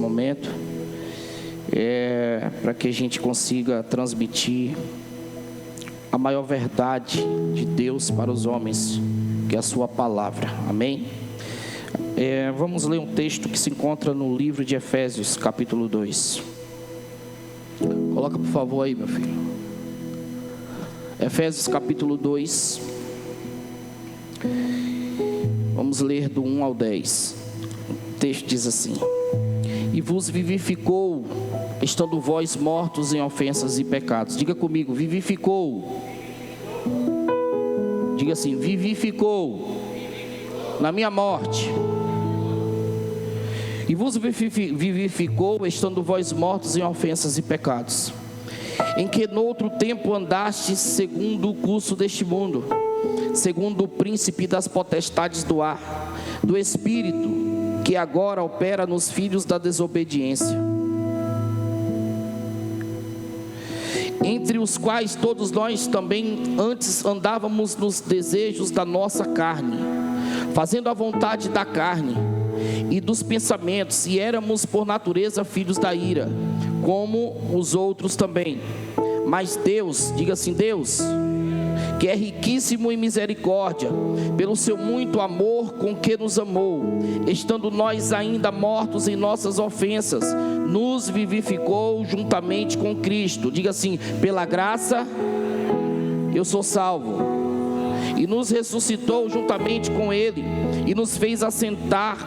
momento, para que a gente consiga transmitir a maior verdade de Deus para os homens, que é a sua palavra, amém? Vamos ler um texto que se encontra no livro de Efésios, capítulo 2. Coloca por favor aí, meu filho. Efésios capítulo 2. Vamos ler do 1 ao 10. O texto diz assim: E vos vivificou, estando vós mortos em ofensas e pecados. Diga comigo, vivificou. Diga assim, vivificou na minha morte. E vos vivificou, estando vós mortos em ofensas e pecados, em que noutro tempo andastes segundo o curso deste mundo, segundo o príncipe das potestades do ar, do espírito que agora opera nos filhos da desobediência, entre os quais todos nós também antes andávamos nos desejos da nossa carne, fazendo a vontade da carne e dos pensamentos, e éramos por natureza filhos da ira, como os outros também. Mas Deus, diga assim, Deus, que é riquíssimo em misericórdia, pelo seu muito amor com que nos amou, estando nós ainda mortos em nossas ofensas, nos vivificou juntamente com Cristo. Diga assim, pela graça eu sou salvo. E nos ressuscitou juntamente com Ele, e nos fez assentar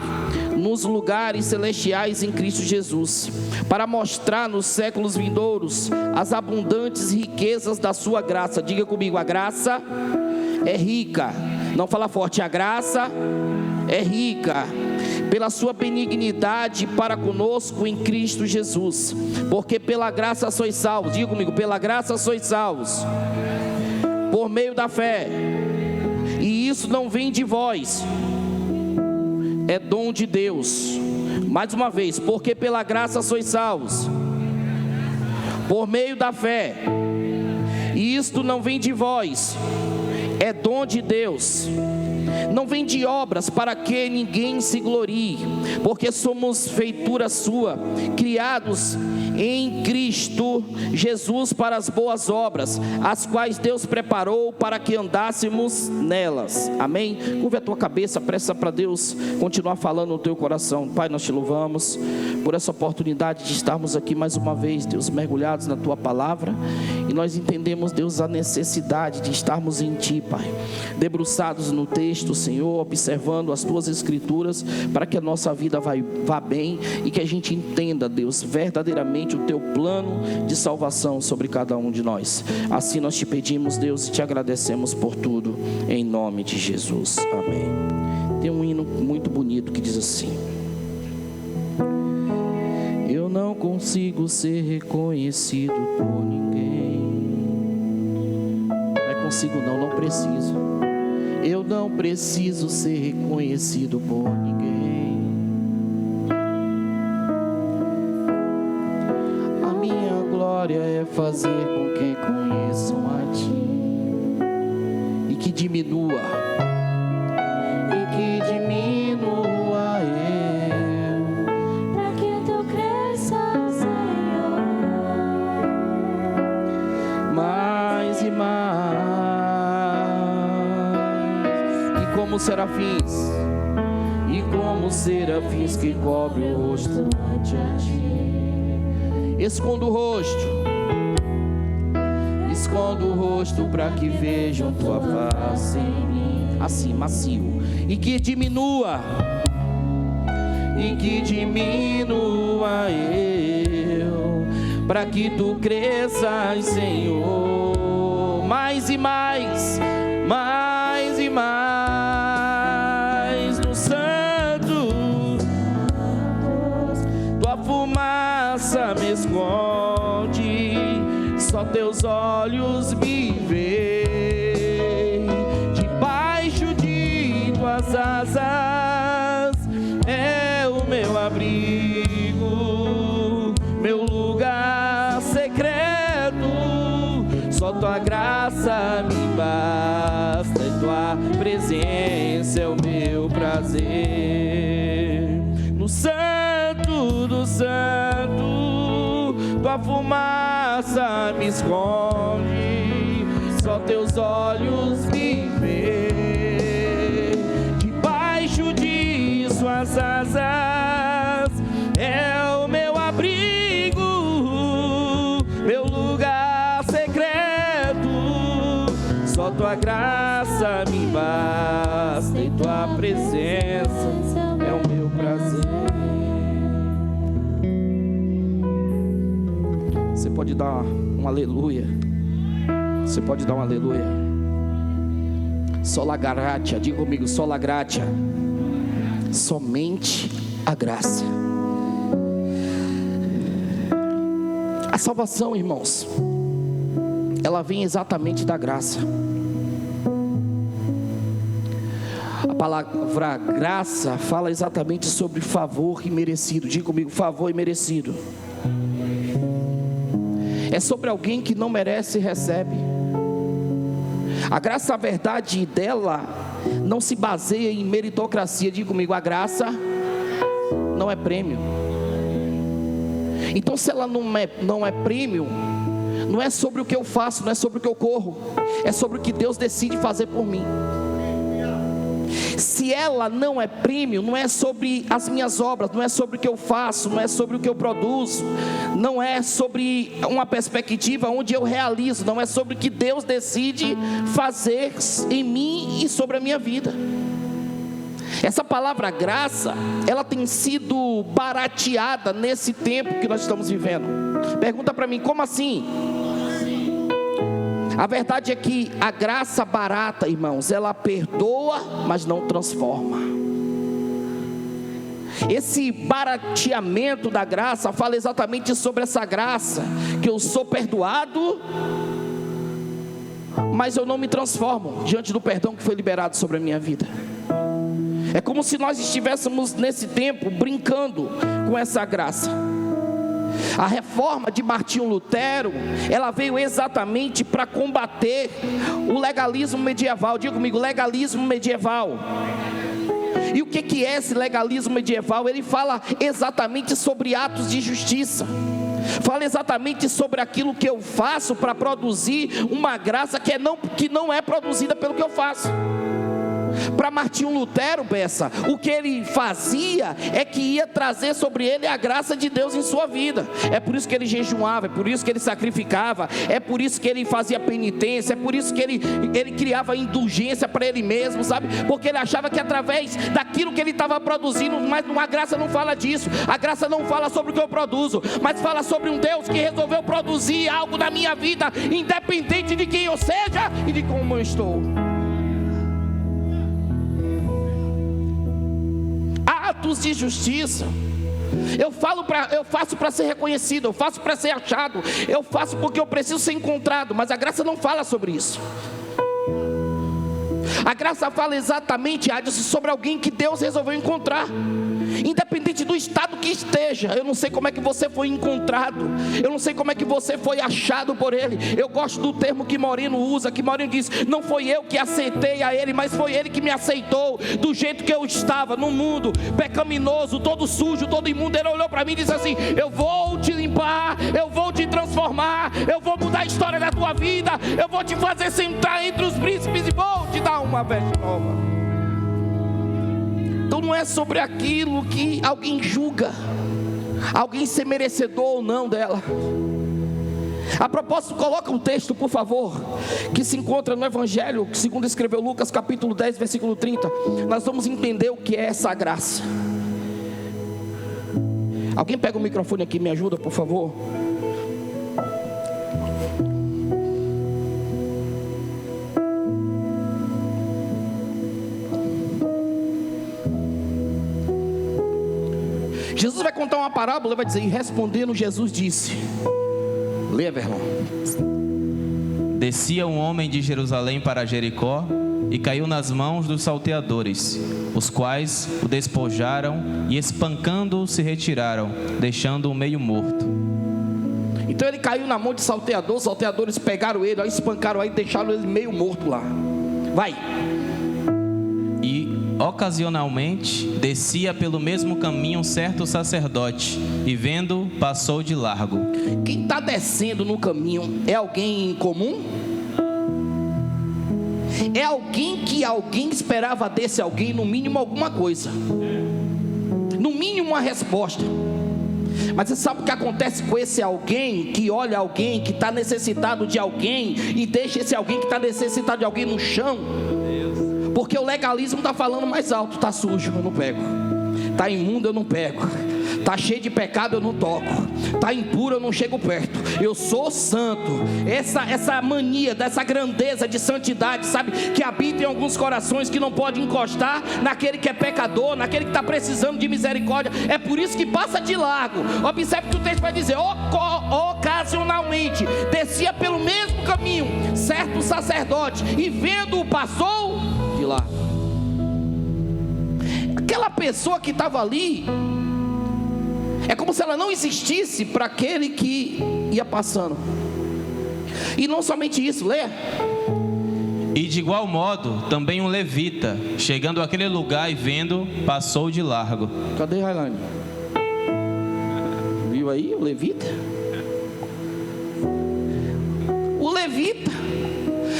nos lugares celestiais em Cristo Jesus, para mostrar nos séculos vindouros as abundantes riquezas da sua graça. Diga comigo, a graça é rica. Não fala forte, a graça é rica, pela sua benignidade para conosco em Cristo Jesus, porque pela graça sois salvos. Diga comigo, pela graça sois salvos, por meio da fé. E isso não vem de vós, é dom de Deus. Mais uma vez, porque pela graça sois salvos, por meio da fé. E isto não vem de vós, é dom de Deus. Não vem de obras, para que ninguém se glorie, porque somos feitura sua, criados em Cristo Jesus para as boas obras, as quais Deus preparou para que andássemos nelas. Amém? Curva a tua cabeça, presta para Deus continuar falando no teu coração. Pai, nós te louvamos por essa oportunidade de estarmos aqui mais uma vez, Deus, mergulhados na tua palavra, e nós entendemos, Deus, a necessidade de estarmos em ti, Pai, debruçados no texto, Senhor, observando as tuas escrituras, para que a nossa vida vá bem, e que a gente entenda, Deus, verdadeiramente o teu plano de salvação sobre cada um de nós. Assim nós te pedimos, Deus, e te agradecemos por tudo, em nome de Jesus, amém. Tem um hino muito bonito que diz assim: eu não consigo ser reconhecido por ninguém. Não é consigo não, não preciso. Eu não preciso ser reconhecido por ninguém. A minha glória é fazer com que conheçam a ti, e que diminua eu, para que tu cresças, Senhor, mais e mais. Como serafins que cobre o rosto ante a ti. Escondo o rosto para que vejam tua face em mim. Assim, macio. E que diminua eu, para que tu cresças, Senhor, mais e mais, mais e mais no santo. Tua fumaça me esconde, só teus olhos me veem. Debaixo de tuas asas é o meu abrigo, meu lugar secreto. Só tua graça me basta, e tua presença é o meu prazer. No santo dos Santo, tua fumaça me esconde, só teus olhos me vê. Debaixo de suas asas é o meu abrigo, meu lugar secreto. Só tua graça me basta e tua presença é o meu prazer. Você pode dar um aleluia. Você pode dar um aleluia. Sola gratia, diga comigo, sola gratia. Somente a graça. A salvação, irmãos, ela vem exatamente da graça. A palavra graça fala exatamente sobre favor e merecido. Diga comigo, favor e merecido. É sobre alguém que não merece e recebe. A graça, a verdade dela não se baseia em meritocracia. Diga comigo, a graça não é prêmio. Então, se ela não é prêmio, não é sobre o que eu faço, não é sobre o que eu corro, é sobre o que Deus decide fazer por mim. Se ela não é prêmio, não é sobre as minhas obras, não é sobre o que eu faço, não é sobre o que eu produzo, não é sobre uma perspectiva onde eu realizo, não é sobre o que Deus decide fazer em mim e sobre a minha vida. Essa palavra graça, ela tem sido barateada nesse tempo que nós estamos vivendo. Pergunta para mim, como assim? A verdade é que a graça barata, irmãos, ela perdoa, mas não transforma. Esse barateamento da graça fala exatamente sobre essa graça, que eu sou perdoado, mas eu não me transformo diante do perdão que foi liberado sobre a minha vida. É como se nós estivéssemos nesse tempo brincando com essa graça. A reforma de Martinho Lutero, ela veio exatamente para combater o legalismo medieval. Diga comigo, legalismo medieval. E o que é esse legalismo medieval? Ele fala exatamente sobre atos de justiça. Fala exatamente sobre aquilo que eu faço para produzir uma graça que não é produzida pelo que eu faço. Para Martinho Lutero, Bessa, o que ele fazia é que ia trazer sobre ele a graça de Deus em sua vida. É por isso que ele jejuava, é por isso que ele sacrificava, é por isso que ele fazia penitência, é por isso que ele criava indulgência para ele mesmo, sabe? Porque ele achava que através daquilo que ele estava produzindo, mas a graça não fala disso. A graça não fala sobre o que eu produzo, mas fala sobre um Deus que resolveu produzir algo na minha vida, independente de quem eu seja e de como eu estou. Atos de justiça. Eu faço para ser reconhecido, eu faço para ser achado, eu faço porque eu preciso ser encontrado, mas a graça não fala sobre isso. A graça fala exatamente, Adson, sobre alguém que Deus resolveu encontrar. Independente do estado que esteja, eu não sei como é que você foi encontrado, eu não sei como é que você foi achado por Ele. Eu gosto do termo que Moreno usa, que Moreno diz: não foi eu que aceitei a Ele, mas foi Ele que me aceitou do jeito que eu estava, no mundo pecaminoso, todo sujo, todo imundo. Ele olhou para mim e disse assim: eu vou te limpar, eu vou te transformar, eu vou mudar a história da tua vida, eu vou te fazer sentar entre os príncipes e vou te dar uma veste nova. Então não é sobre aquilo que alguém julga, alguém ser merecedor ou não dela. A propósito, coloca um texto, por favor, que se encontra no Evangelho, segundo escreveu Lucas, capítulo 10, versículo 30. Nós vamos entender o que é essa graça. Alguém pega o microfone aqui e me ajuda, por favor. Jesus vai contar uma parábola e vai dizer: e respondendo Jesus disse. Leia, Verlão. Descia um homem de Jerusalém para Jericó e caiu nas mãos dos salteadores, os quais o despojaram e espancando-o se retiraram, deixando-o meio morto. Então ele caiu na mão de salteadores, os salteadores pegaram ele, aí espancaram, aí deixaram ele meio morto lá. Vai. E Ocasionalmente, descia pelo mesmo caminho um certo sacerdote, e vendo, passou de largo. Quem está descendo no caminho é alguém comum? É alguém que alguém esperava desse alguém, no mínimo alguma coisa, no mínimo uma resposta. Mas você sabe o que acontece com esse alguém que olha alguém que está necessitado de alguém e deixa esse alguém que está necessitado de alguém no chão? Porque o legalismo está falando mais alto. Está sujo, eu não pego. Está imundo, eu não pego. Está cheio de pecado, eu não toco. Está impuro, eu não chego perto. Eu sou santo. Essa mania, dessa grandeza de santidade, sabe, que habita em alguns corações, que não pode encostar naquele que é pecador, naquele que está precisando de misericórdia. É por isso que passa de largo. Observe que o texto vai dizer: ocasionalmente descia pelo mesmo caminho certo sacerdote, e vendo-o, passou de largo. Aquela pessoa que estava ali, é como se ela não existisse para aquele que ia passando. E não somente isso, leia. E de igual modo, também um levita, chegando àquele lugar e vendo, passou de largo. Cadê Railane? Viu aí o levita? O levita,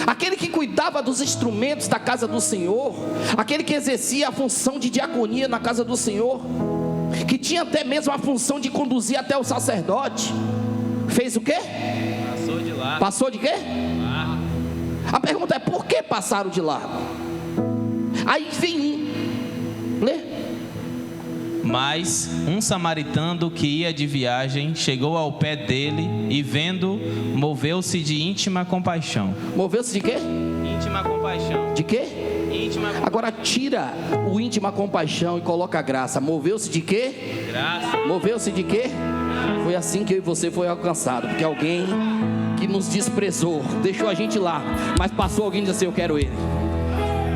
aquele que cuidava dos instrumentos da casa do Senhor, aquele que exercia a função de diaconia na casa do Senhor, que tinha até mesmo a função de conduzir até o sacerdote, fez o quê? Passou de largo. Passou de quê? A pergunta é: por que passaram de largo? Aí vem lê. Mas um samaritano que ia de viagem chegou ao pé dele e, vendo, moveu-se de íntima compaixão. Moveu-se de quê? Íntima compaixão. De quê? Íntima compaixão. Agora tira o íntima compaixão e coloca a graça. Moveu-se de quê? Graça. Moveu-se de quê? Foi assim que eu e você foi alcançado. Porque alguém que nos desprezou, deixou a gente lá, mas passou alguém e disse assim: eu quero ele.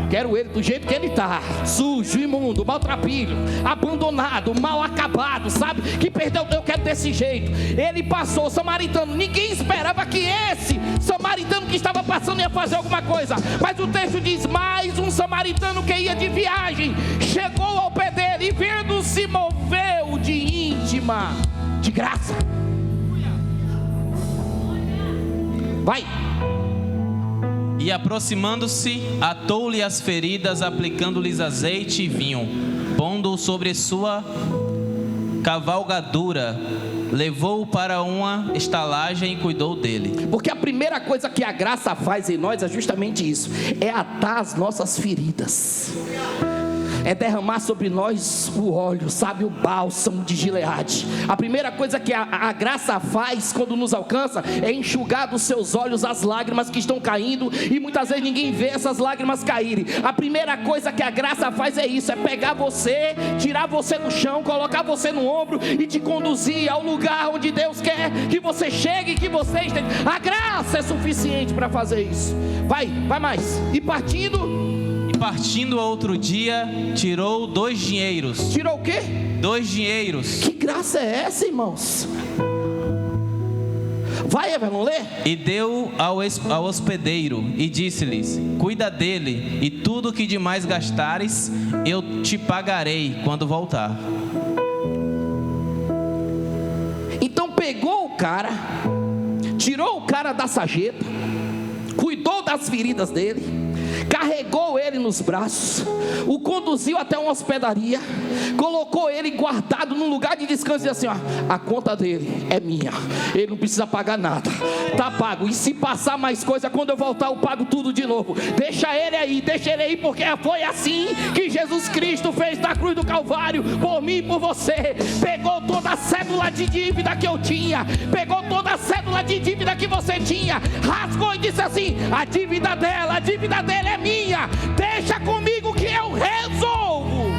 Quero ele do jeito que ele está, sujo, imundo, maltrapilho, abandonado, mal acabado, sabe? Que perdeu, eu quero desse jeito. Ele passou, o samaritano. Ninguém esperava que esse samaritano que estava passando ia fazer alguma coisa. Mas o texto diz: mais um samaritano que ia de viagem chegou ao pé dele e, vendo, se moveu de íntima, de graça. Vai. E aproximando-se, atou-lhe as feridas, aplicando-lhes azeite e vinho, pondo-o sobre sua cavalgadura, levou-o para uma estalagem e cuidou dele. Porque a primeira coisa que a graça faz em nós é justamente isso: é atar as nossas feridas, é derramar sobre nós o óleo, sabe, o bálsamo de Gileade. A primeira coisa que a graça faz quando nos alcança é enxugar dos seus olhos as lágrimas que estão caindo, e muitas vezes ninguém vê essas lágrimas caírem. A primeira coisa que a graça faz é isso: é pegar você, tirar você do chão, colocar você no ombro e te conduzir ao lugar onde Deus quer que você chegue, que você esteja. A graça é suficiente para fazer isso. Vai mais. E partindo outro dia, tirou 2 dinheiros. Tirou o quê? 2 dinheiros. Que graça é essa, irmãos? Vai, Everton, lê. E deu ao hospedeiro e disse-lhes: cuida dele, e tudo que demais gastares eu te pagarei quando voltar. Então pegou o cara, tirou o cara da sarjeta, cuidou das feridas dele, carregou ele nos braços, o conduziu até uma hospedaria, colocou ele guardado num lugar de descanso e disse assim: ó, a conta dele é minha, ele não precisa pagar nada, tá pago, e se passar mais coisa, quando eu voltar eu pago tudo de novo. Deixa ele aí, porque foi assim que Jesus Cristo fez na cruz do Calvário, por mim e por você. Pegou toda a cédula de dívida que eu tinha, pegou toda a cédula de dívida que você tinha, rasgou e disse assim: a dívida dele é minha, deixa comigo que eu resolvo.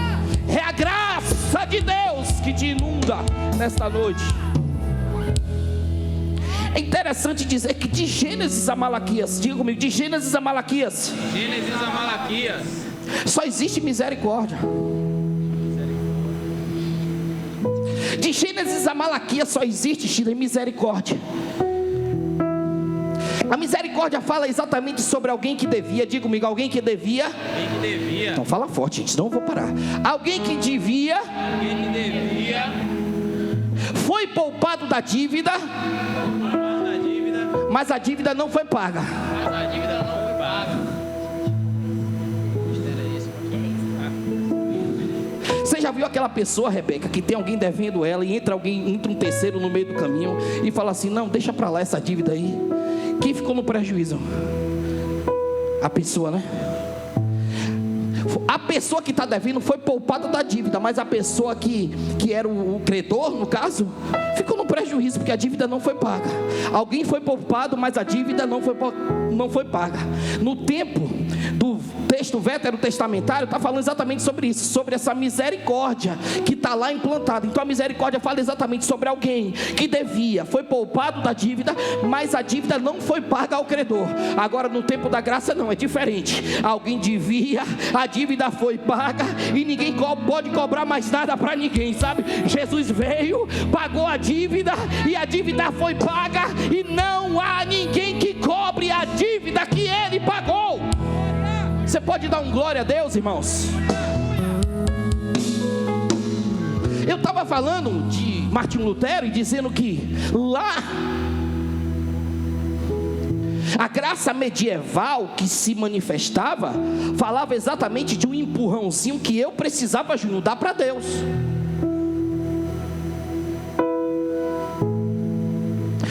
É a graça de Deus que te inunda nesta noite. É interessante dizer que de Gênesis a Malaquias, diga comigo, de Gênesis a Malaquias, só existe misericórdia. De Gênesis a Malaquias só existe misericórdia. A misericórdia misericórdia fala exatamente sobre alguém que devia. Diga comigo, alguém que devia. Alguém que devia. Então fala forte, gente, senão eu vou parar. Alguém que devia. Alguém que devia. Foi poupado da dívida. Mas a dívida não foi paga. Mas a dívida não foi paga. Você já viu aquela pessoa, Rebeca, que tem alguém devendo ela e entra um terceiro no meio do caminho e fala assim: não, deixa pra lá essa dívida aí. Quem ficou no prejuízo? A pessoa, né? A pessoa que está devendo foi poupada da dívida, mas a pessoa que era o credor, no caso, ficou no prejuízo, porque a dívida não foi paga. Alguém foi poupado, mas a dívida não foi paga. No tempo do texto veterotestamentário, está falando exatamente sobre isso, sobre essa misericórdia que está lá implantada. Então a misericórdia fala exatamente sobre alguém que devia, foi poupado da dívida, mas a dívida não foi paga ao credor. Agora no tempo da graça não, é diferente. Alguém devia, a dívida foi paga e ninguém pode cobrar mais nada para ninguém, sabe? Jesus veio, pagou a dívida e a dívida foi paga e não há ninguém que cobre a dívida que ele pagou. Você pode dar um glória a Deus, irmãos? Eu estava falando de Martim Lutero e dizendo que lá a graça medieval que se manifestava falava exatamente de um empurrãozinho que eu precisava, Júnior, dar para Deus.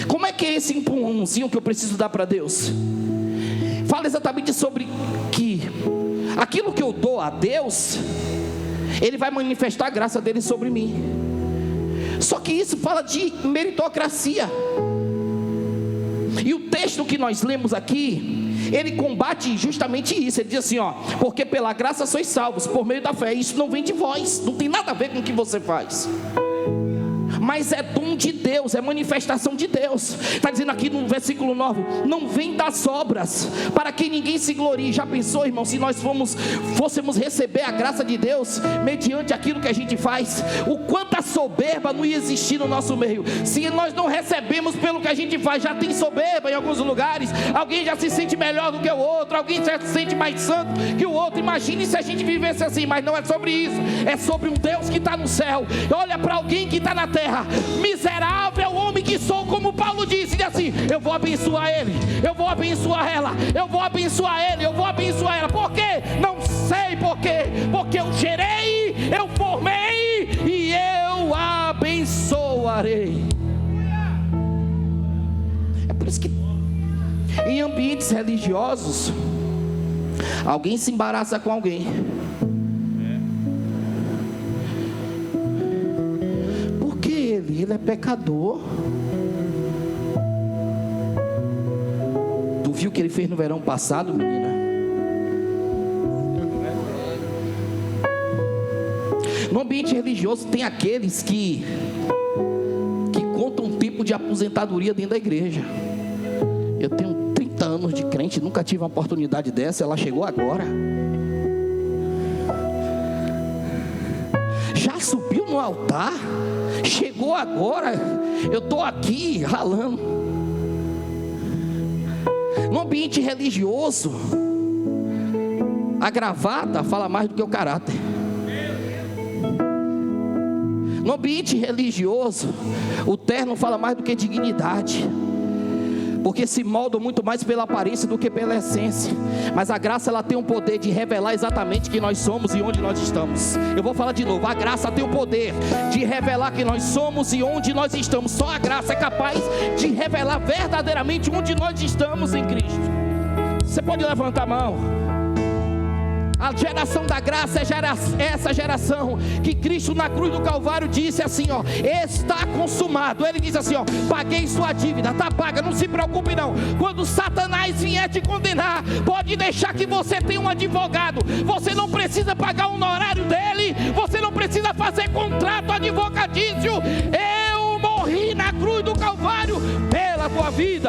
Como é que é esse empurrãozinho que eu preciso dar para Deus? Fala exatamente sobre que aquilo que eu dou a Deus, Ele vai manifestar a graça dele sobre mim. Só que isso fala de meritocracia. E o texto que nós lemos aqui, ele combate justamente isso. Ele diz assim, ó: porque pela graça sois salvos, por meio da fé. Isso não vem de vós, não tem nada a ver com o que você faz, mas é dom de Deus, é manifestação de Deus. Está dizendo aqui no versículo 9: não vem das obras, para que ninguém se glorie. Já pensou, irmão, se nós fôssemos receber a graça de Deus mediante aquilo que a gente faz, o quanto a soberba não ia existir no nosso meio. Se nós não recebemos pelo que a gente faz, já tem soberba em alguns lugares. Alguém já se sente melhor do que o outro, alguém já se sente mais santo que o outro. Imagine se a gente vivesse assim. Mas não é sobre isso, é sobre um Deus que está no céu. Olha para alguém que está na terra: miserável homem que sou, como Paulo disse, e assim: eu vou abençoar ele, eu vou abençoar ela, eu vou abençoar ele, eu vou abençoar ela. Por quê? Não sei por quê. Porque eu gerei, eu formei e eu abençoarei. É por isso que em ambientes religiosos alguém se embaraça com alguém. Ele é pecador. Tu viu o que ele fez no verão passado, menina? No ambiente religioso tem aqueles que contam um tempo de aposentadoria dentro da igreja. Eu tenho 30 anos de crente, nunca tive uma oportunidade dessa, ela chegou agora. Já subiu no altar, chegou agora, eu estou aqui ralando. No ambiente religioso, a gravata fala mais do que o caráter. No ambiente religioso, o terno fala mais do que dignidade, porque se moldam muito mais pela aparência do que pela essência. Mas a graça, ela tem o poder de revelar exatamente quem nós somos e onde nós estamos. Eu vou falar de novo: a graça tem o poder de revelar quem nós somos e onde nós estamos. Só a graça é capaz de revelar verdadeiramente onde nós estamos em Cristo. Você pode levantar a mão. A geração da graça é essa geração que Cristo na cruz do Calvário disse assim, ó: está consumado. Ele disse assim, ó: paguei sua dívida, está paga, não se preocupe não. Quando Satanás vier te condenar, pode deixar que você tenha um advogado. Você não precisa pagar o honorário dele, você não precisa fazer contrato advocatício. Eu morri na cruz do Calvário pela tua vida.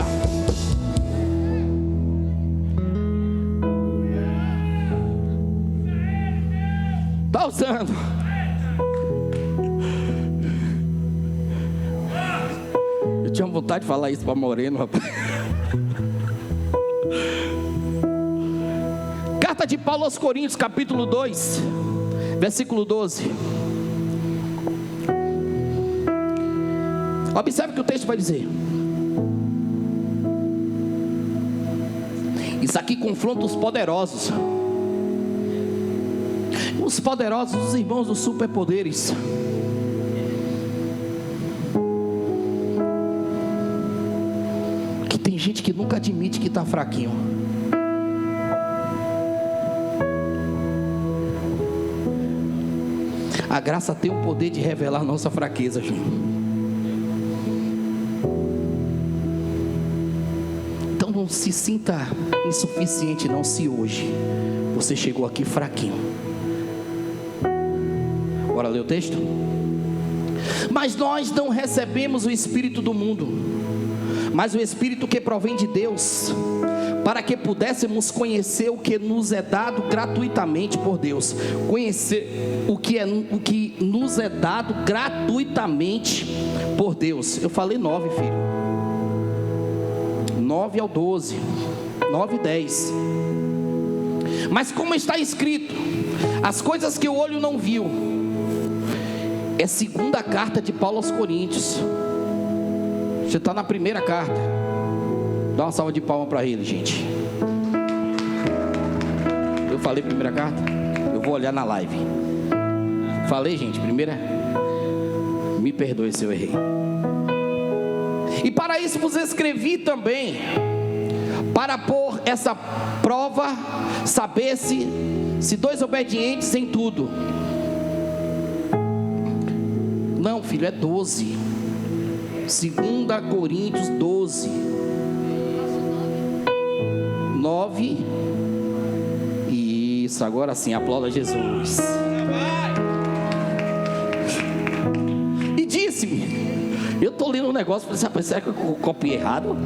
Está usando. Eu tinha vontade de falar isso para Moreno, rapaz. de Paulo aos Coríntios, capítulo 2, versículo 12. Observe o que o texto vai dizer. Isso aqui confronta os poderosos. Os poderosos, os irmãos dos superpoderes. Que tem gente que nunca admite que está fraquinho. A graça tem o poder de revelar nossa fraqueza, gente. Então não se sinta insuficiente não, se hoje você chegou aqui fraquinho. Bora ler o texto? Mas nós não recebemos o Espírito do mundo, mas o Espírito que provém de Deus, para que pudéssemos conhecer o que nos é dado gratuitamente por Deus. Conhecer o que nos é dado gratuitamente por Deus. Eu falei 9, filho. 9 ao 12, 9 e 10. Mas como está escrito, as coisas que o olho não viu. É a segunda carta de Paulo aos Coríntios. Você está na primeira carta. Dá uma salva de palmas para ele, gente. Eu falei primeira carta? Eu vou olhar na live. Falei, gente, primeira? Me perdoe se eu errei. E para isso vos escrevi também, para pôr essa prova, saber se dois obedientes em tudo. Não, filho, é 12. 2 Coríntios 12, 9. Isso, agora sim, aplauda Jesus. E disse-me, eu estou lendo um negócio, falei, rapaz, será que eu copiei errado?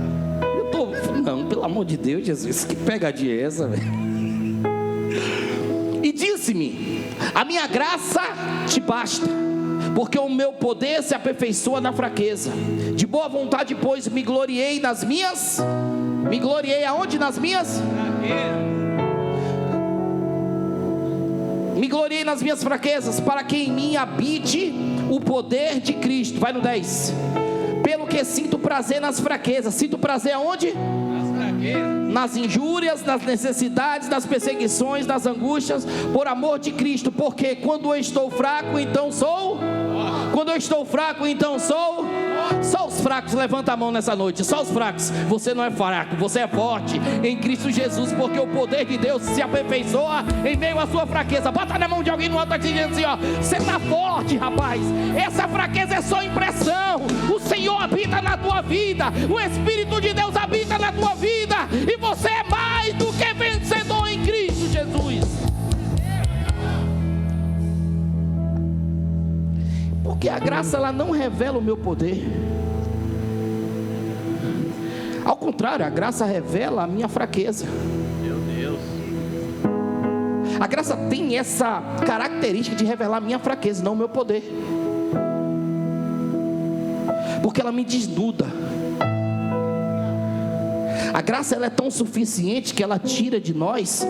Não, pelo amor de Deus, Jesus, que pegadinha é essa, velho? E disse-me, a minha graça te basta, porque o meu poder se aperfeiçoa na fraqueza. De boa vontade, pois, me gloriei aonde? Nas minhas? Me gloriei nas minhas fraquezas, para que em mim habite o poder de Cristo. Vai no 10. Pelo que sinto prazer nas fraquezas. Sinto prazer aonde? Nas fraquezas. Nas injúrias, nas necessidades, nas perseguições, nas angústias, por amor de Cristo. Porque quando eu estou fraco, então sou. Quando eu estou fraco, então sou. Só os fracos, levanta a mão nessa noite. Só os fracos. Você não é fraco, você é forte em Cristo Jesus, porque o poder de Deus se aperfeiçoa em meio à sua fraqueza. Bota na mão de alguém no alto aqui dizendo assim, ó, você está forte, rapaz. Essa fraqueza é só impressão. O Senhor habita na tua vida, o Espírito de Deus habita na tua vida, e você é mais do que vencedor em Cristo Jesus. Porque a graça, ela não revela o meu poder. Ao contrário, a graça revela a minha fraqueza. Meu Deus. A graça tem essa característica de revelar a minha fraqueza, não o meu poder. Porque ela me desnuda. A graça, ela é tão suficiente que ela tira de nós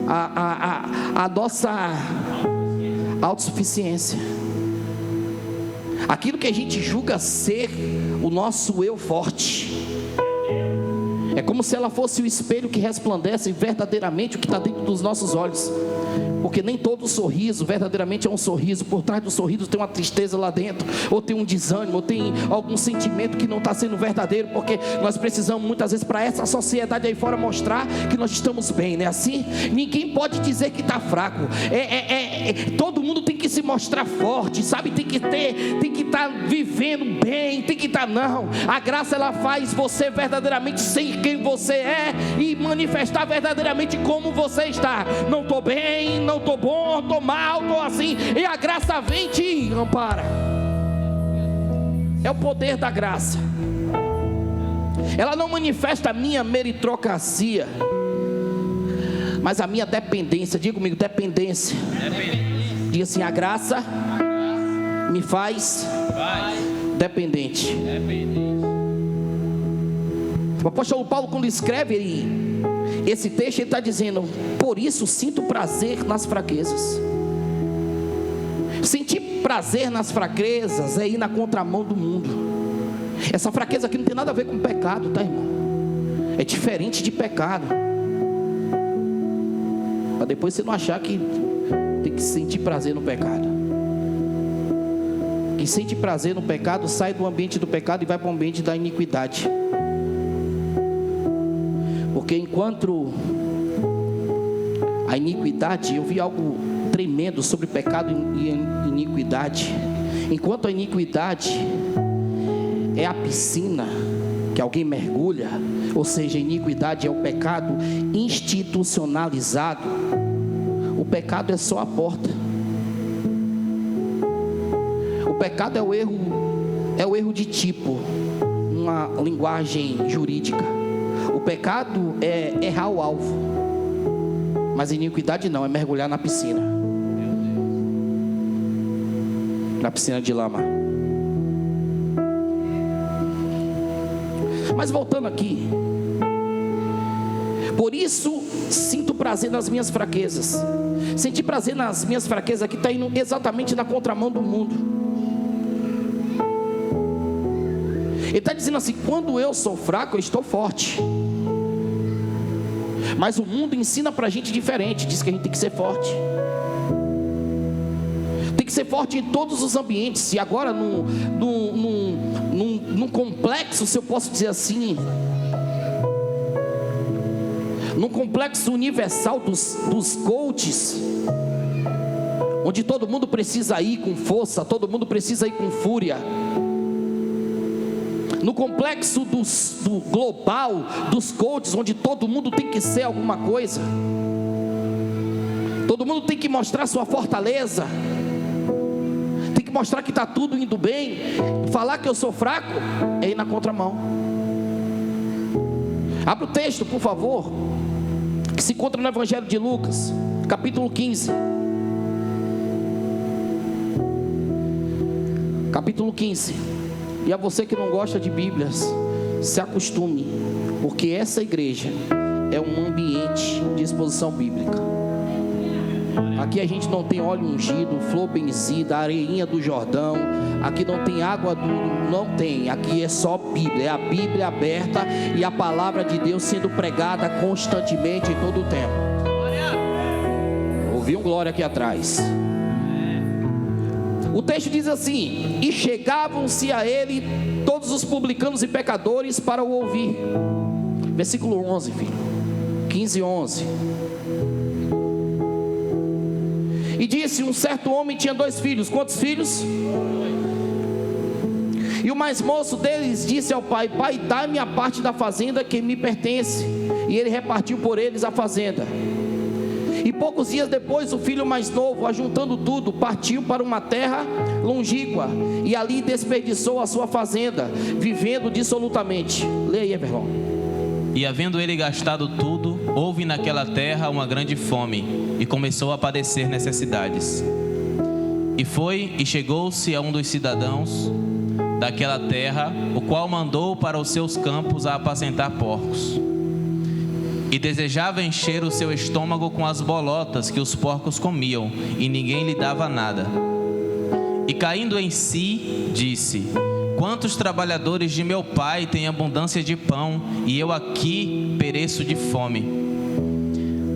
a nossa autossuficiência. Aquilo que a gente julga ser o nosso eu forte. É como se ela fosse o espelho que resplandece verdadeiramente o que está dentro dos nossos olhos. Porque nem todo sorriso verdadeiramente é um sorriso. Por trás do sorriso tem uma tristeza lá dentro, ou tem um desânimo, ou tem algum sentimento que não está sendo verdadeiro. Porque nós precisamos muitas vezes, para essa sociedade aí fora, mostrar que nós estamos bem, não é assim? Ninguém pode dizer que está fraco. Todo mundo tem que se mostrar forte, sabe? Tem que estar vivendo bem, tem que estar, não. A graça, ela faz você verdadeiramente ser quem você é e manifestar verdadeiramente como você está. Não estou bem, não estou bom, estou mal, estou assim, e a graça vem e te ampara. É o poder da graça. Ela não manifesta a minha meritocracia, mas a minha dependência. Diga comigo, dependência. Diga assim, a graça me faz dependente. O apóstolo Paulo, quando escreve, Esse texto está dizendo: por isso sinto prazer nas fraquezas. Sentir prazer nas fraquezas é ir na contramão do mundo. Essa fraqueza aqui não tem nada a ver com pecado, tá, irmão? É diferente de pecado. Para depois você não achar que tem que sentir prazer no pecado. Quem sente prazer no pecado sai do ambiente do pecado e vai para o ambiente da iniquidade. Porque enquanto a iniquidade, eu vi algo tremendo sobre pecado e iniquidade. Enquanto a iniquidade é a piscina que alguém mergulha, ou seja, a iniquidade é o pecado institucionalizado, o pecado é só a porta. O pecado é o erro de tipo, uma linguagem jurídica. O pecado é errar o alvo, mas a iniquidade não, é mergulhar na piscina, na piscina de lama. Mas voltando aqui, por isso sinto prazer nas minhas fraquezas. Sentir prazer nas minhas fraquezas aqui está indo exatamente na contramão do mundo. Ele está dizendo assim: quando eu sou fraco, eu estou forte. Mas o mundo ensina para a gente diferente. Diz que a gente tem que ser forte. Tem que ser forte em todos os ambientes. E agora num complexo, se eu posso dizer assim, num complexo universal dos coaches, onde todo mundo precisa ir com força, todo mundo precisa ir com fúria. No complexo do global, dos coaches, onde todo mundo tem que ser alguma coisa, todo mundo tem que mostrar sua fortaleza, tem que mostrar que está tudo indo bem. Falar que eu sou fraco é ir na contramão. Abra o texto, por favor, que se encontra no Evangelho de Lucas, capítulo 15. Capítulo 15. E a você que não gosta de Bíblias, se acostume, porque essa igreja é um ambiente de exposição bíblica. Aqui a gente não tem óleo ungido, flor benzida, areinha do Jordão. Aqui não tem água não tem. Aqui é só Bíblia, é a Bíblia aberta e a palavra de Deus sendo pregada constantemente em todo o tempo. Ouvi um glória aqui atrás. O texto diz assim: e chegavam-se a ele todos os publicanos e pecadores para o ouvir. Versículo 11, filho. 15, 11. E disse: um certo homem tinha 2 filhos. Quantos filhos? E o mais moço deles disse ao pai: pai, dá-me a parte da fazenda que me pertence. E ele repartiu por eles a fazenda. E poucos dias depois, o filho mais novo, ajuntando tudo, partiu para uma terra longínqua e ali desperdiçou a sua fazenda, vivendo dissolutamente. Leia aí, Everlon. E havendo ele gastado tudo, houve naquela terra uma grande fome, e começou a padecer necessidades. E foi e chegou-se a um dos cidadãos daquela terra, o qual mandou para os seus campos a apacentar porcos. E desejava encher o seu estômago com as bolotas que os porcos comiam, e ninguém lhe dava nada. E caindo em si, disse: quantos trabalhadores de meu pai têm abundância de pão, e eu aqui pereço de fome.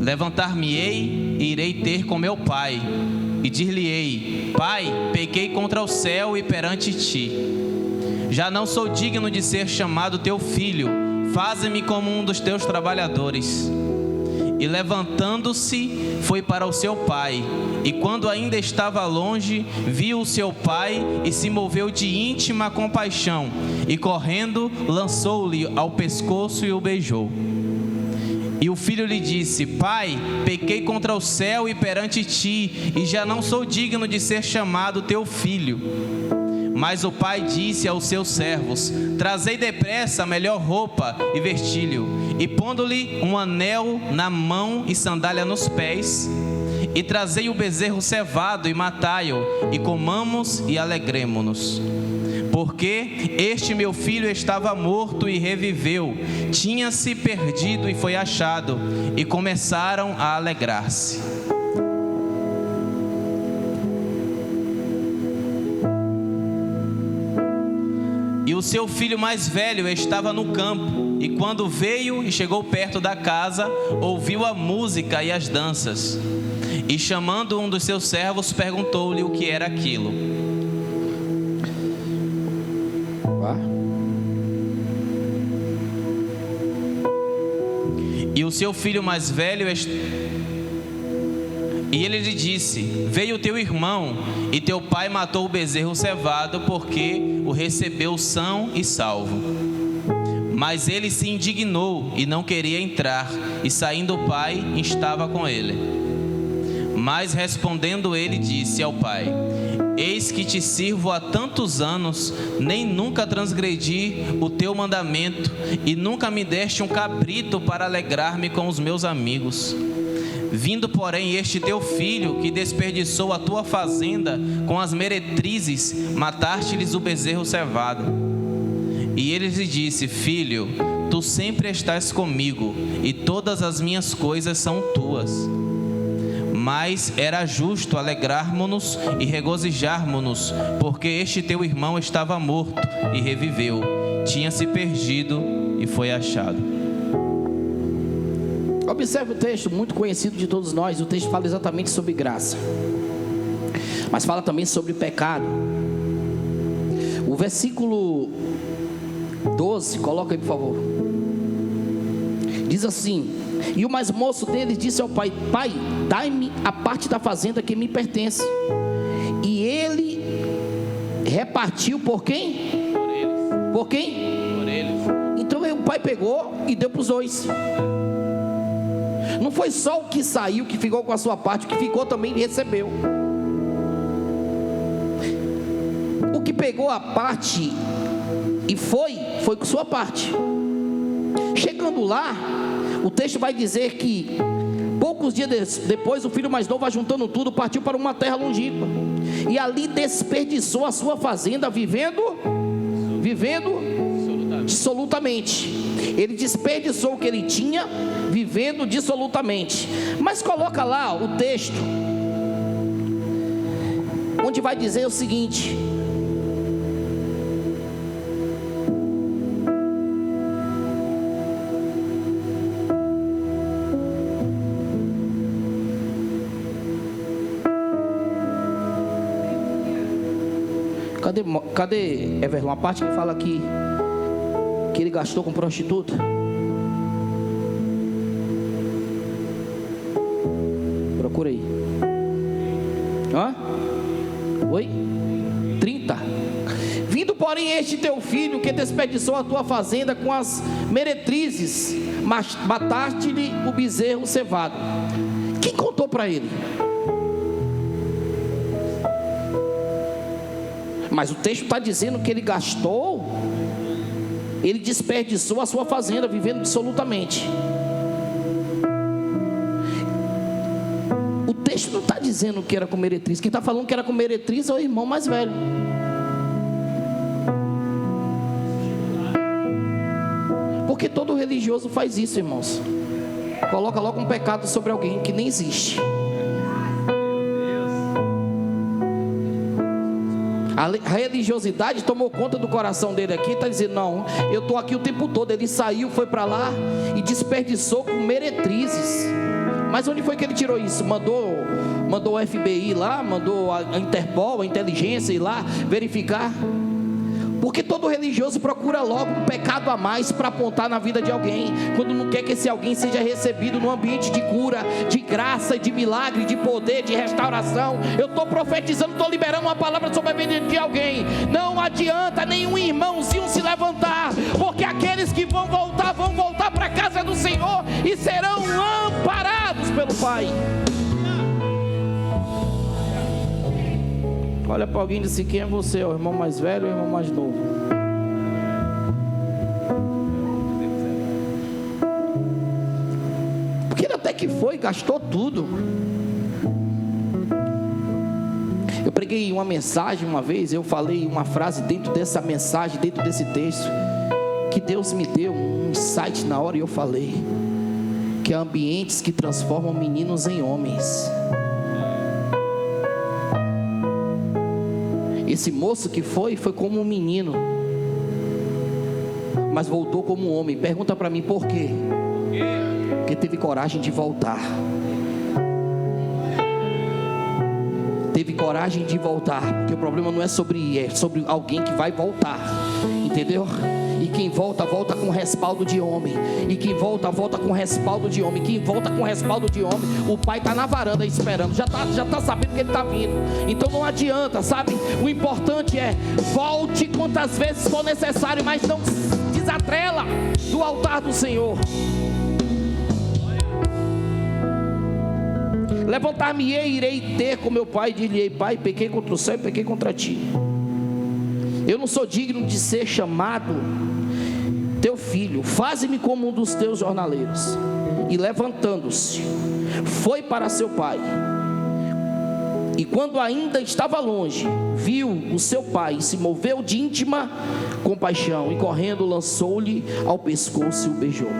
Levantar-me-ei e irei ter com meu pai, e dir-lhe-ei: pai, pequei contra o céu e perante ti. Já não sou digno de ser chamado teu filho. Faze-me como um dos teus trabalhadores. E levantando-se, foi para o seu pai. E quando ainda estava longe, viu o seu pai e se moveu de íntima compaixão. E correndo, lançou-lhe ao pescoço e o beijou. E o filho lhe disse: pai, pequei contra o céu e perante ti, e já não sou digno de ser chamado teu filho. Mas o pai disse aos seus servos: trazei depressa a melhor roupa e vestilho, e pondo-lhe um anel na mão e sandália nos pés, e trazei o bezerro cevado e matai-o, e comamos e alegremo-nos. porque este meu filho estava morto e reviveu, tinha-se perdido e foi achado, e começaram a alegrar-se. E o seu filho mais velho estava no campo, e quando veio e chegou perto da casa, ouviu a música e as danças. E chamando um dos seus servos, perguntou-lhe o que era aquilo. E o seu filho mais velho E ele lhe disse: veio teu irmão, e teu pai matou o bezerro cevado, porque o recebeu são e salvo. Mas ele se indignou e não queria entrar, e saindo o pai, estava com ele. Mas respondendo ele, disse ao pai: eis que te sirvo há tantos anos, nem nunca transgredi o teu mandamento, e nunca me deste um cabrito para alegrar-me com os meus amigos. Vindo, porém, este teu filho, que desperdiçou a tua fazenda com as meretrizes, mataste-lhes o bezerro cevado. E ele lhe disse: filho, tu sempre estás comigo, e todas as minhas coisas são tuas. Mas era justo alegrarmos-nos e regozijarmos-nos, porque este teu irmão estava morto e reviveu, tinha-se perdido e foi achado. Observe o texto, muito conhecido de todos nós. O texto fala exatamente sobre graça, mas fala também sobre pecado. O versículo 12, coloca aí por favor. Diz assim: e o mais moço deles disse ao pai: pai, dai-me a parte da fazenda que me pertence. E ele repartiu por quem? Por eles. Por quem? Por eles. Então o pai pegou e deu para os dois. Não foi só o que saiu que ficou com a sua parte, o que ficou também recebeu. O que pegou a parte e foi com sua parte. Chegando lá, o texto vai dizer que poucos dias depois o filho mais novo, ajuntando tudo, partiu para uma terra longínqua, e ali desperdiçou a sua fazenda vivendo dissolutamente. Ele desperdiçou o que ele tinha, vivendo dissolutamente. Mas coloca lá o texto, onde vai dizer o seguinte: cadê Everton? A parte que fala aqui que ele gastou com prostituta. Procura aí. Oi? 30. Vindo, porém, este teu filho, que desperdiçou a tua fazenda com as meretrizes, mataste-lhe o bezerro cevado. Quem contou para ele? Mas o texto está dizendo que ele gastou, ele desperdiçou a sua fazenda, vivendo dissolutamente. O texto não está dizendo que era com meretriz. Quem está falando que era com meretriz é o irmão mais velho. Porque todo religioso faz isso, irmãos. Coloca logo um pecado sobre alguém que nem existe. A religiosidade tomou conta do coração dele aqui. Está dizendo: não, eu estou aqui o tempo todo. Ele saiu, foi para lá e desperdiçou com meretrizes. Mas onde foi que ele tirou isso? Mandou o FBI lá, mandou a Interpol, a inteligência ir lá verificar. Porque todo religioso procura logo um pecado a mais para apontar na vida de alguém, quando não quer que esse alguém seja recebido num ambiente de cura, de graça, de milagre, de poder, de restauração. Eu estou profetizando, estou liberando uma palavra sobre a vida de alguém. Não adianta nenhum irmãozinho se levantar, porque aqueles que vão voltar para a casa do Senhor e serão amparados pelo Pai. Olha para alguém e diz: quem é você? O irmão mais velho ou o irmão mais novo? Porque ele até que foi, gastou tudo. preguei uma mensagem uma vez, eu falei uma frase dentro dessa mensagem, dentro desse texto, que Deus me deu um insight na hora, e eu falei que há ambientes que transformam meninos em homens. Esse moço que foi como um menino, mas voltou como um homem. Pergunta para mim por quê? Porque teve coragem de voltar. Teve coragem de voltar, porque o problema não é sobre alguém que vai voltar, entendeu? E quem volta, volta com respaldo de homem. E quem volta, volta com respaldo de homem. Quem volta com respaldo de homem, o pai está na varanda esperando, já tá sabendo que ele está vindo. Então não adianta, sabe? O importante é, volte quantas vezes for necessário, mas não desatrela do altar do Senhor. Levantar-me-ei e irei ter com meu pai, e dir-lhe-ei: Pai, pequei contra o céu e pequei contra ti. Eu não sou digno de ser chamado teu filho. Faze-me como um dos teus jornaleiros. E levantando-se, foi para seu pai. E quando ainda estava longe, viu o seu pai, e se moveu de íntima compaixão, e correndo lançou-lhe ao pescoço e o beijou.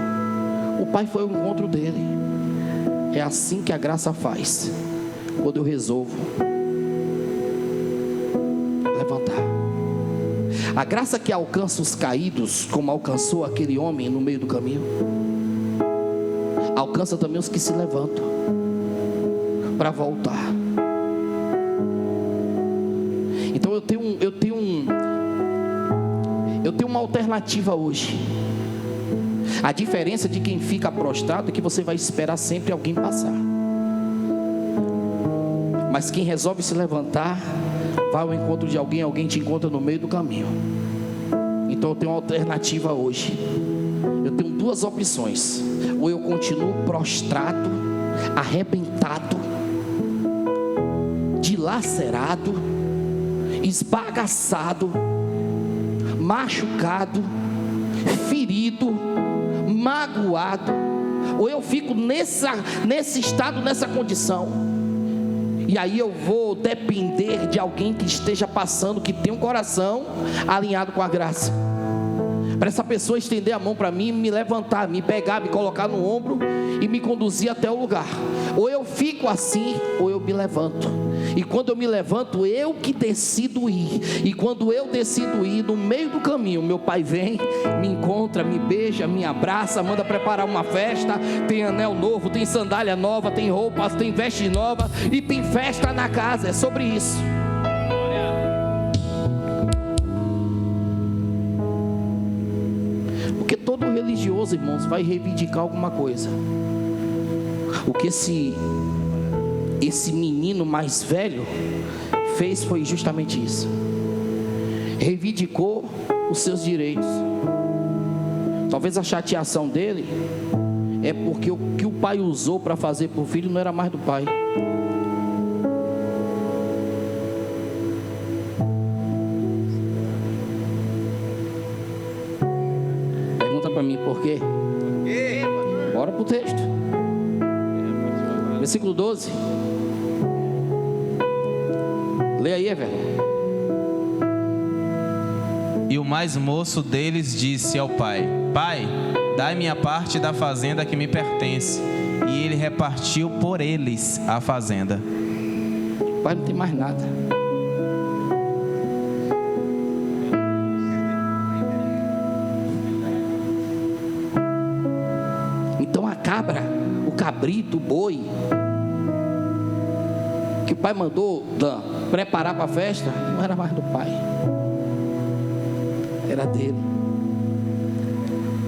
O pai foi ao encontro dele. É assim que a graça faz, quando eu resolvo levantar. A graça que alcança os caídos, como alcançou aquele homem no meio do caminho, alcança também os que se levantam para voltar. Então eu tenho uma alternativa hoje. A diferença de quem fica prostrado é que você vai esperar sempre alguém passar. Mas quem resolve se levantar, vai ao encontro de alguém, alguém te encontra no meio do caminho. Então eu tenho uma alternativa hoje. Eu tenho duas opções: ou eu continuo prostrado, arrebentado, dilacerado, esbagaçado, machucado, ferido, magoado, ou eu fico nesse estado, nessa condição, e aí eu vou depender de alguém que esteja passando, que tem um coração alinhado com a graça, para essa pessoa estender a mão para mim, me levantar, me pegar, me colocar no ombro e me conduzir até o lugar. Ou eu fico assim, ou eu me levanto. E quando eu me levanto, eu que decido ir. E quando eu decido ir, no meio do caminho, meu pai vem, me encontra, me beija, me abraça, manda preparar uma festa. Tem anel novo, tem sandália nova, tem roupas, tem veste nova, e tem festa na casa. É sobre isso. Porque todo religioso, irmãos, vai reivindicar alguma coisa. O que esse menino mais velho fez foi justamente isso. Reivindicou os seus direitos. Talvez a chateação dele é porque o que o pai usou para fazer para o filho não era mais do pai. Pergunta para mim por quê? Bora pro texto. Versículo 12. Lê aí, velho. E o mais moço deles disse ao pai: Pai, dai-me a parte da fazenda que me pertence. E ele repartiu por eles a fazenda. O pai não tem mais nada. Então a cabra, o cabrito, o boi, que o pai mandou preparar para a festa, não era mais do pai, era dele.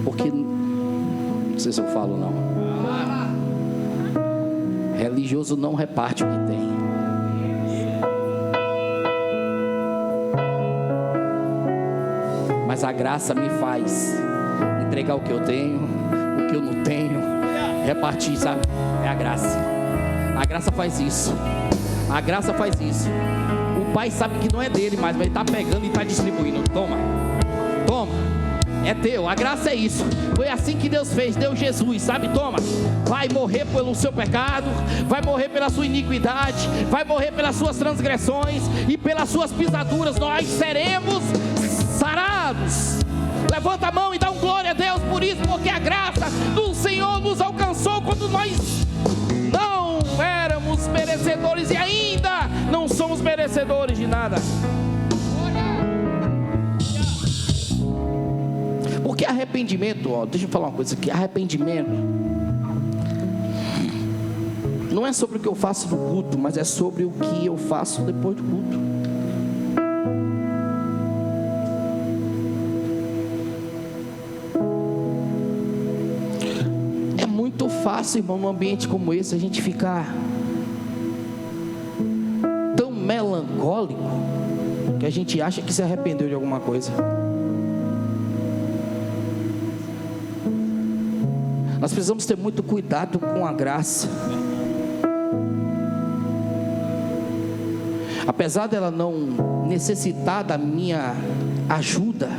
Porque, não sei se eu falo não, religioso não reparte o que tem. Mas a graça me faz entregar o que eu tenho, o que eu não tenho, repartir, sabe? É a graça. A graça faz isso. A graça faz isso. O pai sabe que não é dele mais, mas ele está pegando e está distribuindo. Toma, toma. É teu, a graça é isso. Foi assim que Deus fez, deu Jesus, sabe? Toma, vai morrer pelo seu pecado, vai morrer pela sua iniquidade, vai morrer pelas suas transgressões e pelas suas pisaduras. Nós seremos sarados. Levanta a mão e dá um glória a Deus por isso, porque a graça do Senhor nos alcançou quando nós não éramos merecedores e ainda não somos merecedores de nada. Porque arrependimento, deixa eu falar uma coisa aqui, arrependimento não é sobre o que eu faço no culto, mas é sobre o que eu faço depois do culto. É muito fácil, irmão, num ambiente como esse, a gente ficar tão melancólico que a gente acha que se arrependeu de alguma coisa. Nós precisamos ter muito cuidado com a graça. Apesar dela não necessitar da minha ajuda,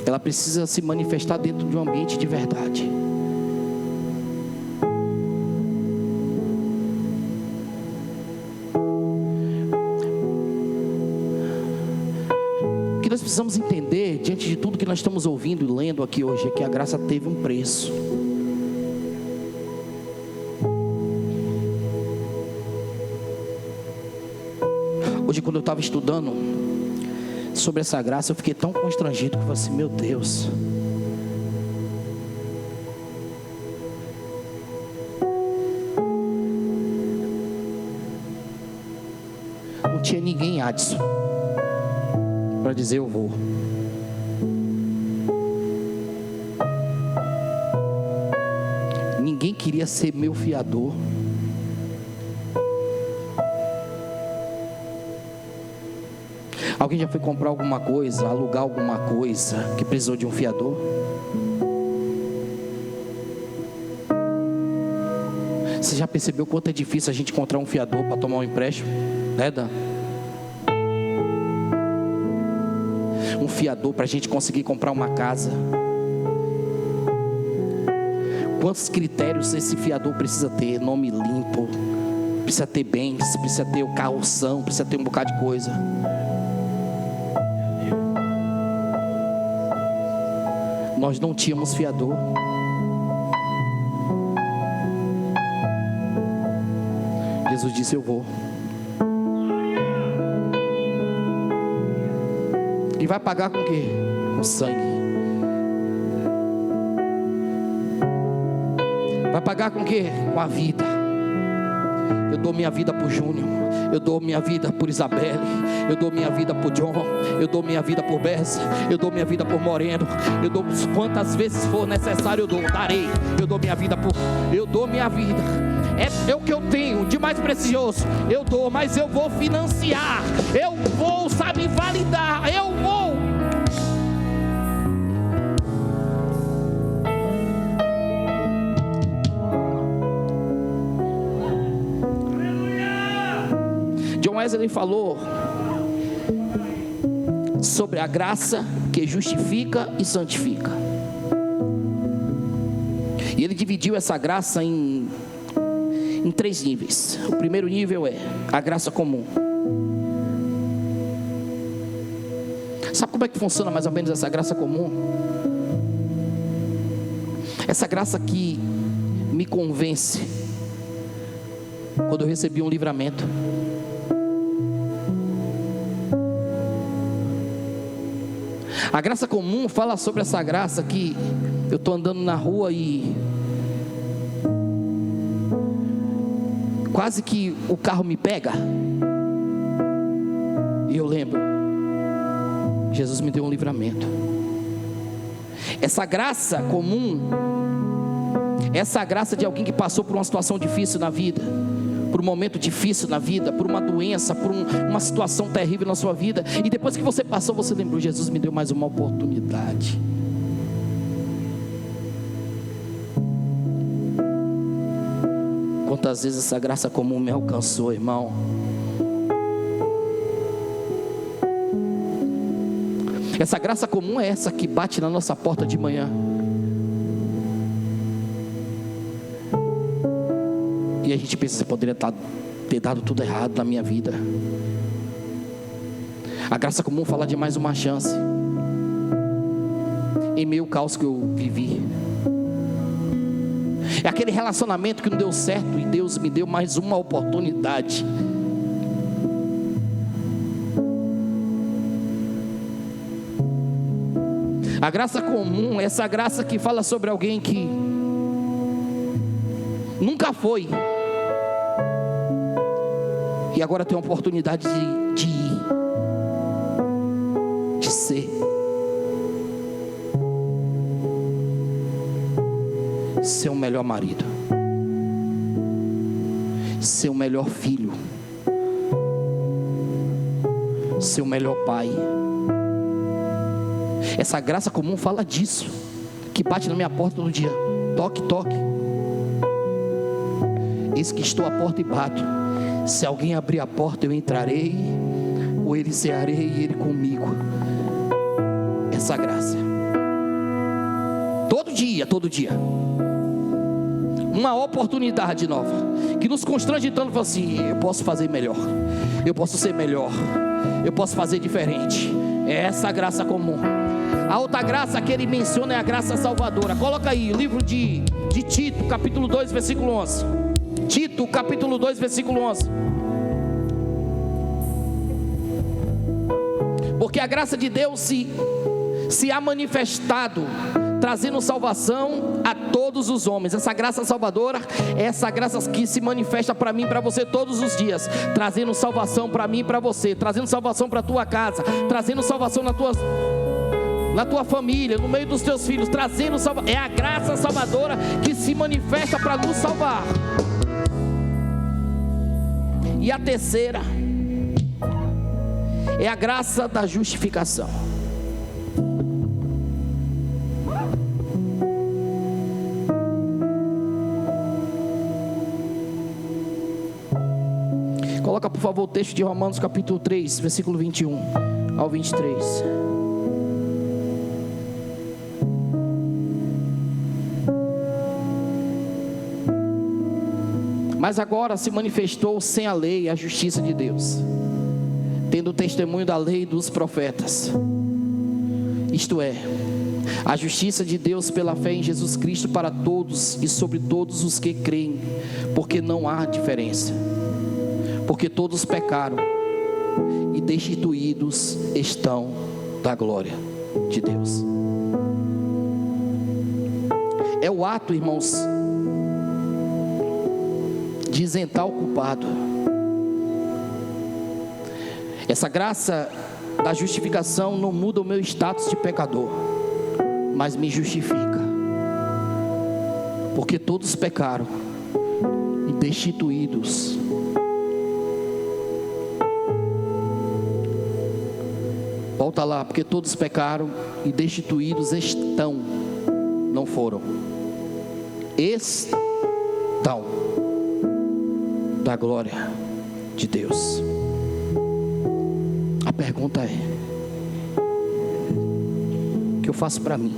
ela precisa se manifestar dentro de um ambiente de verdade. O que nós precisamos entender, diante de tudo que nós estamos ouvindo e lendo aqui hoje, é que a graça teve um preço. Hoje, quando eu estava estudando sobre essa graça, eu fiquei tão constrangido que eu falei assim: meu Deus, não tinha ninguém, Adson, para dizer eu vou. Ninguém queria ser meu fiador. Alguém já foi comprar alguma coisa, alugar alguma coisa que precisou de um fiador? Você já percebeu quanto é difícil a gente encontrar um fiador para tomar um empréstimo? Né, Dan? Um fiador para a gente conseguir comprar uma casa. Quantos critérios esse fiador precisa ter? Nome limpo, precisa ter bens, precisa ter o calção, precisa ter um bocado de coisa. Nós não tínhamos fiador. Jesus disse: eu vou. E vai pagar com o quê? Com sangue. Vai pagar com o quê? Com a vida. Eu dou minha vida por Júnior, eu dou minha vida por Isabelle, eu dou minha vida por John, eu dou minha vida por Bessa, eu dou minha vida por Moreno, eu dou quantas vezes for necessário, eu dou, darei, eu dou minha vida por, eu dou minha vida, é o que eu tenho de mais precioso, eu dou, mas eu vou financiar, eu vou, sabe, validar, eu vou. Wesley falou sobre a graça que justifica e santifica. E ele dividiu essa graça em 3 níveis. O primeiro nível é a graça comum. Sabe como é que funciona mais ou menos essa graça comum? Essa graça que me convence quando eu recebi um livramento. A graça comum fala sobre essa graça que eu estou andando na rua e quase que o carro me pega. E eu lembro, Jesus me deu um livramento. Essa graça comum, essa graça de alguém que passou por uma situação difícil na vida, por um momento difícil na vida, por uma doença, por uma situação terrível na sua vida, e depois que você passou, você lembrou: Jesus me deu mais uma oportunidade. Quantas vezes essa graça comum me alcançou, irmão? Essa graça comum é essa que bate na nossa porta de manhã. E a gente pensa, você poderia ter dado tudo errado na minha vida. A graça comum fala de mais uma chance. Em meio ao caos que eu vivi. É aquele relacionamento que não deu certo e Deus me deu mais uma oportunidade. A graça comum é essa graça que fala sobre alguém que nunca foi e agora tem a oportunidade de ir, de ser. Ser o melhor marido, ser o melhor filho, ser o melhor pai. Essa graça comum fala disso, que bate na minha porta todo dia. Toque, toque. Eis que estou à porta e bato. Se alguém abrir a porta, eu entrarei, ou ele cearei e ele comigo. Essa graça. Todo dia, todo dia. Uma oportunidade nova, que nos constrange tanto, fala assim, eu posso fazer melhor, eu posso ser melhor, eu posso fazer diferente. É essa graça comum. A outra graça que ele menciona é a graça salvadora. Coloca aí o livro de Tito, capítulo 2, versículo 11. Tito, capítulo 2, versículo 11. Porque a graça de Deus se há manifestado, trazendo salvação a todos os homens. Essa graça salvadora é essa graça que se manifesta para mim e para você todos os dias, trazendo salvação para mim e para você, trazendo salvação para a tua casa, trazendo salvação na tua família, no meio dos teus filhos, trazendo salvação. É a graça salvadora que se manifesta para nos salvar. E a terceira é a graça da justificação. Coloca por favor o texto de Romanos capítulo 3, versículo 21 ao 23. Mas agora se manifestou sem a lei a justiça de Deus, tendo o testemunho da lei e dos profetas, isto é, a justiça de Deus pela fé em Jesus Cristo para todos e sobre todos os que creem, porque não há diferença, porque todos pecaram e destituídos estão da glória de Deus. É o ato, irmãos, de isentar o culpado. Essa graça da justificação não muda o meu status de pecador, mas me justifica, porque todos pecaram e destituídos. Volta lá, porque todos pecaram e destituídos estão, não foram, estão da glória de Deus. A pergunta é: o que eu faço para mim?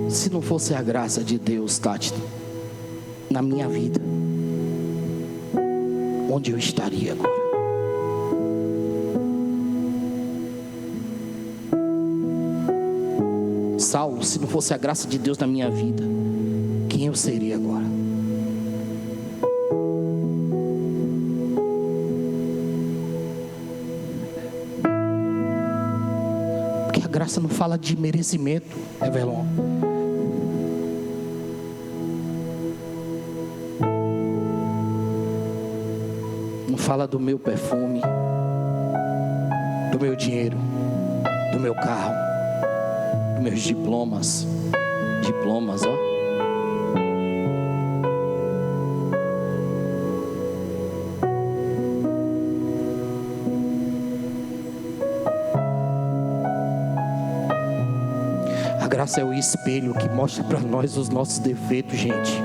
Se não fosse a graça de Deus, Tati, na minha vida, onde eu estaria agora? Saulo, se não fosse a graça de Deus na minha vida, quem eu seria agora? Porque a graça não fala de merecimento, Evelon. Não fala do meu perfume, do meu dinheiro, do meu carro, meus diplomas, ó. A graça é o espelho que mostra para nós os nossos defeitos, gente.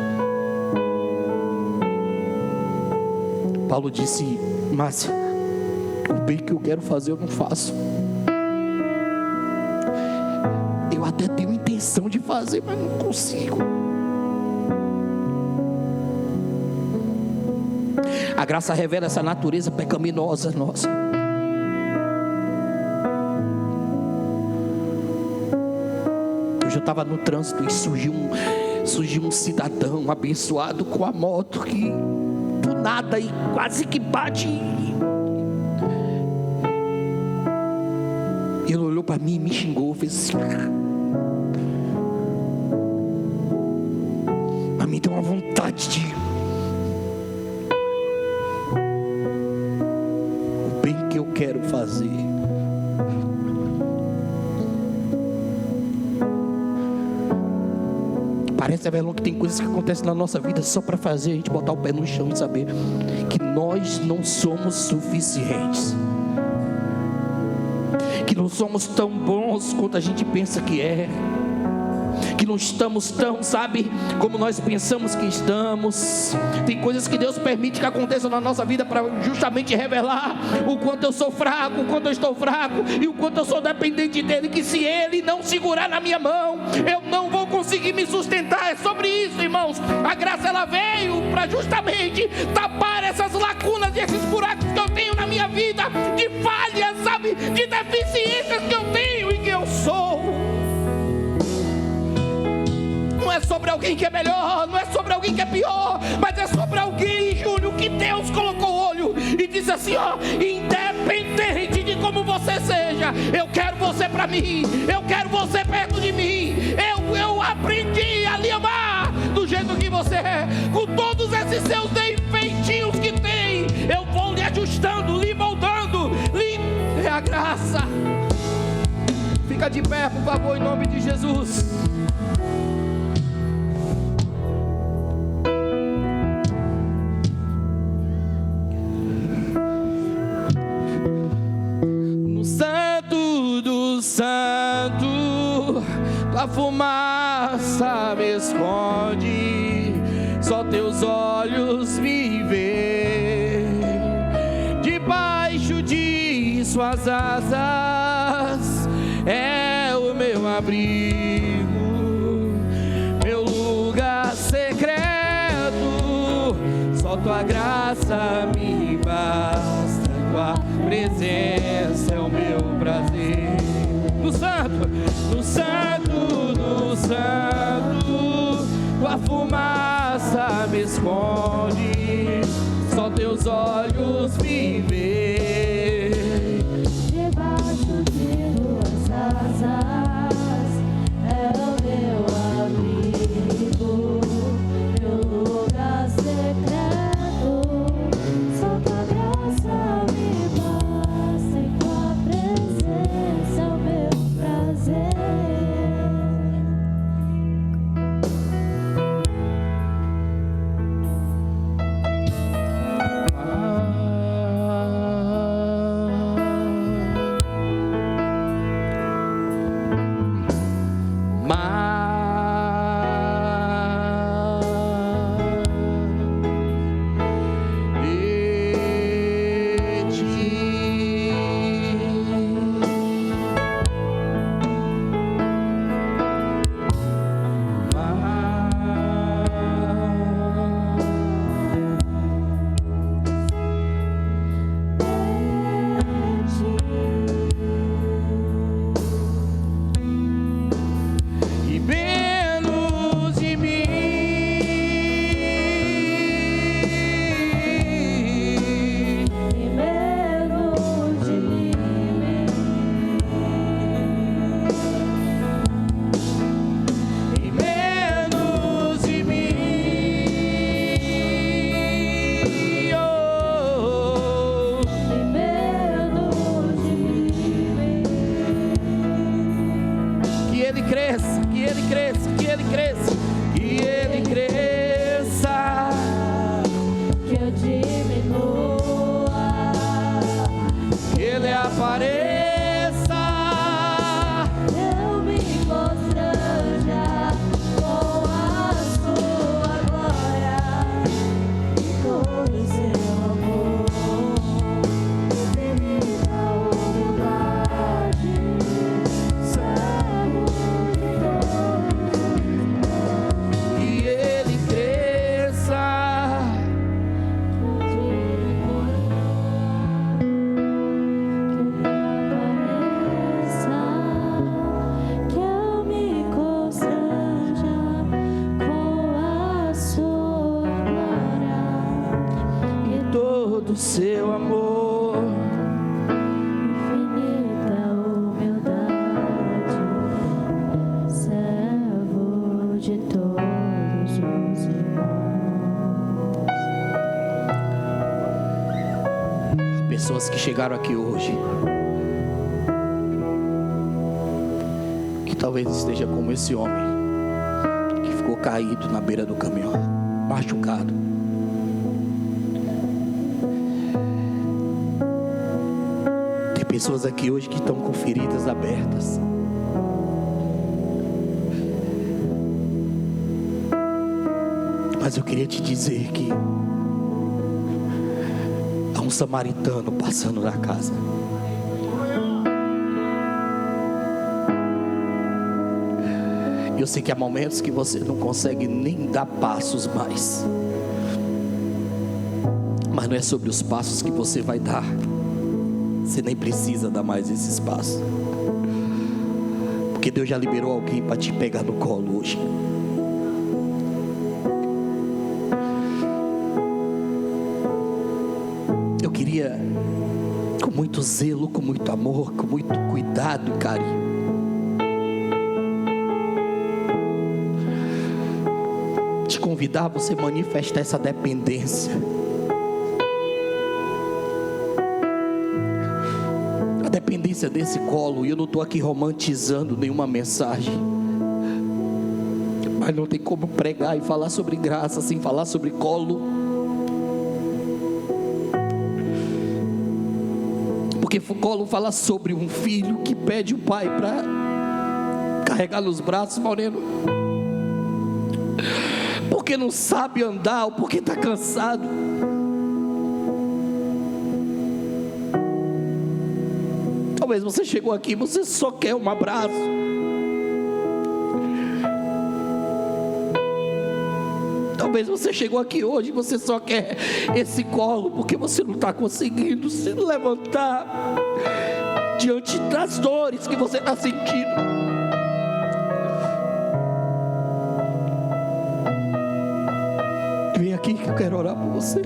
Paulo disse: Márcia, o bem que eu quero fazer eu não faço. Eu até tenho intenção de fazer, mas não consigo. A graça revela essa natureza pecaminosa nossa. Hoje eu estava no trânsito e surgiu um cidadão abençoado com a moto que do nada e quase que bate. Ele olhou para mim e me xingou, fez assim. A mim deu uma vontade de o bem que eu quero fazer. Parece, Avelon, que tem coisas que acontecem na nossa vida só para fazer a gente botar o pé no chão e saber que nós não somos suficientes, que não somos tão bons quanto a gente pensa que é, que não estamos tão, sabe, como nós pensamos que estamos. Tem coisas que Deus permite que aconteçam na nossa vida para justamente revelar o quanto eu sou fraco, o quanto eu estou fraco e o quanto eu sou dependente dele, que se ele não segurar na minha mão, eu não vou conseguir me sustentar. É sobre isso, irmãos. A graça, ela veio para justamente tapar essas lacunas e esses buracos que eu tenho na minha vida, de falhas, sabe, de deficiências que eu tenho e que eu sou. Não é sobre alguém que é melhor, não é sobre alguém que é pior, mas é sobre alguém, Júnior, que Deus colocou o olho e disse assim: ó, independente de como você seja, eu quero você para mim, eu quero você perto de mim. Eu aprendi a lhe amar do jeito que você é, com todos esses seus defeitinhos que tem, eu vou lhe ajustando, lhe moldando, é a graça. Fica de pé, por favor, em nome de Jesus. Santo, tua fumaça me esconde, só teus olhos me veem, debaixo de suas asas é o meu abrigo, meu lugar secreto, só tua graça me basta, tua presença é o meu prazer. No santo, tua fumaça me esconde, só teus olhos me veem. Debaixo de tuas asas é o meu abrigo, meu lugar secreto, só tua graça me basta, e tua presença é o meu prazer. do seu amor. Infinita humildade, servo de todos os irmãos. Pessoas que chegaram aqui hoje, que talvez esteja como esse homem, que ficou caído na beira do caminhão, machucado. Tem pessoas aqui hoje que estão com feridas abertas. Mas eu queria te dizer que há um samaritano passando na casa. Eu sei que há momentos que você não consegue nem dar passos mais. Mas não é sobre os passos que você vai dar. Você nem precisa dar mais esses passos. Porque Deus já liberou alguém para te pegar no colo hoje. Eu queria, com muito zelo, com muito amor, com muito cuidado e carinho, te convidar a você manifestar essa dependência. A dependência desse colo. E eu não estou aqui romantizando nenhuma mensagem, mas não tem como pregar e falar sobre graça sem falar sobre colo. Porque o colo fala sobre um filho que pede o pai para carregar nos braços, Moreno, porque não sabe andar ou porque está cansado. Talvez você chegou aqui e você só quer um abraço. Talvez você chegou aqui hoje e você só quer esse colo, porque você não está conseguindo se levantar diante das dores que você está sentindo. Vem aqui que eu quero orar por você.